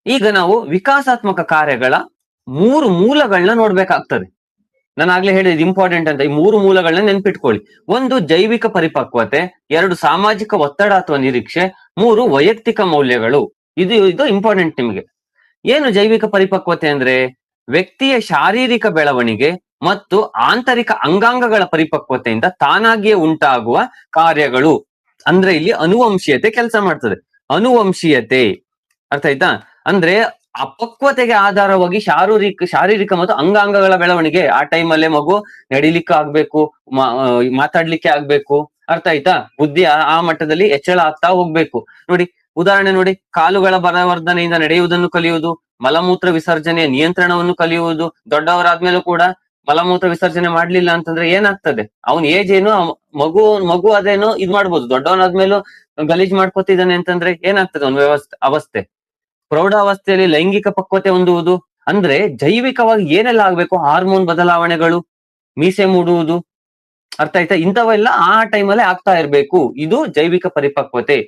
ಈಗ ನಾವು ವಿಕಾಸಾತ್ಮಕ ಕಾರ್ಯಗಳ 3 ಮೂಲಗಳನ್ನ ನೋಡ್ಬೇಕಾಗ್ತದೆ. ನಾನು ಆಗ್ಲೇ ಹೇಳಿದ್ ಇಂಪಾರ್ಟೆಂಟ್ ಅಂತ. ಈ 3 ಮೂಲಗಳನ್ನ ನೆನ್ಪಿಟ್ಕೊಳ್ಳಿ. 1 ಜೈವಿಕ ಪರಿಪಕ್ವತೆ, 2 ಸಾಮಾಜಿಕ ಒತ್ತಡ ಅಥವಾ ನಿರೀಕ್ಷೆ, 3 ವೈಯಕ್ತಿಕ ಮೌಲ್ಯಗಳು. ಇದು ಇಂಪಾರ್ಟೆಂಟ್ ನಿಮ್ಗೆ. ಏನು ಜೈವಿಕ ಪರಿಪಕ್ವತೆ ಅಂದ್ರೆ? ವ್ಯಕ್ತಿಯ ಶಾರೀರಿಕ ಬೆಳವಣಿಗೆ ಮತ್ತು ಆಂತರಿಕ ಅಂಗಾಂಗಗಳ ಪರಿಪಕ್ವತೆಯಿಂದ ತಾನಾಗಿಯೇ ಉಂಟಾಗುವ ಕಾರ್ಯಗಳು. ಅಂದ್ರೆ ಇಲ್ಲಿ ಅನುವಂಶೀಯತೆ ಕೆಲಸ ಮಾಡ್ತದೆ. ಅನುವಂಶೀಯತೆ ಅರ್ಥ ಆಯ್ತಾ? ಅಂದ್ರೆ ಅಪಕ್ವತೆಗೆ ಆಧಾರವಾಗಿ ಶಾರೀರಿಕ ಮತ್ತು ಅಂಗಾಂಗಗಳ ಬೆಳವಣಿಗೆ. ಆ ಟೈಮಲ್ಲೇ ಮಗು ನಡಿಲಿಕ್ಕೆ ಆಗ್ಬೇಕು, ಮಾತಾಡ್ಲಿಕ್ಕೆ ಆಗ್ಬೇಕು. ಅರ್ಥ ಆಯ್ತಾ? ಬುದ್ಧಿ ಆ ಮಟ್ಟದಲ್ಲಿ ಹೆಚ್ಚಳ ಆಗ್ತಾ ಹೋಗ್ಬೇಕು. ನೋಡಿ, ಉದಾಹರಣೆ ನೋಡಿ, ಕಾಲುಗಳ ಬಲವರ್ಧನೆಯಿಂದ ನಡೆಯುವುದನ್ನು ಕಲಿಯುವುದು, ಮಲಮೂತ್ರ ವಿಸರ್ಜನೆಯ ನಿಯಂತ್ರಣವನ್ನು ಕಲಿಯುವುದು. ದೊಡ್ಡವರಾದ್ಮೇಲೂ ಕೂಡ ಮಲಮೂತ್ರ ವಿಸರ್ಜನೆ ಮಾಡ್ಲಿಲ್ಲ ಅಂತಂದ್ರೆ ಏನಾಗ್ತದೆ? ಅವನ್ ಏಜ್ ಏನು, ಮಗು ಅದೇನೋ ಇದ್ ಮಾಡ್ಬೋದು. ದೊಡ್ಡವನಾದ್ಮೇಲೂ ಗಲೀಜ್ ಮಾಡ್ಕೊತಿದ್ದಾನೆ ಅಂತಂದ್ರೆ ಏನಾಗ್ತದೆ ಅವನ ಅವಸ್ಥೆ? ಪ್ರೌಢಾವಸ್ಥೆಯಲ್ಲಿ ಲೈಂಗಿಕ ಪಕ್ವತೆ ಹೊಂದುವುದು. ಅಂದ್ರೆ ಜೈವಿಕವಾಗಿ ಏನೆಲ್ಲ ಆಗ್ಬೇಕು? ಹಾರ್ಮೋನ್ ಬದಲಾವಣೆಗಳು, ಮೀಸೆ ಮೂಡುವುದು. ಅರ್ಥ ಆಯ್ತಾ? ಇಂಥವೆಲ್ಲ ಆ ಟೈಮಲ್ಲೇ ಆಗ್ತಾ ಇರ್ಬೇಕು. ಇದು ಜೈವಿಕ ಪರಿಪಕ್ವತೆ.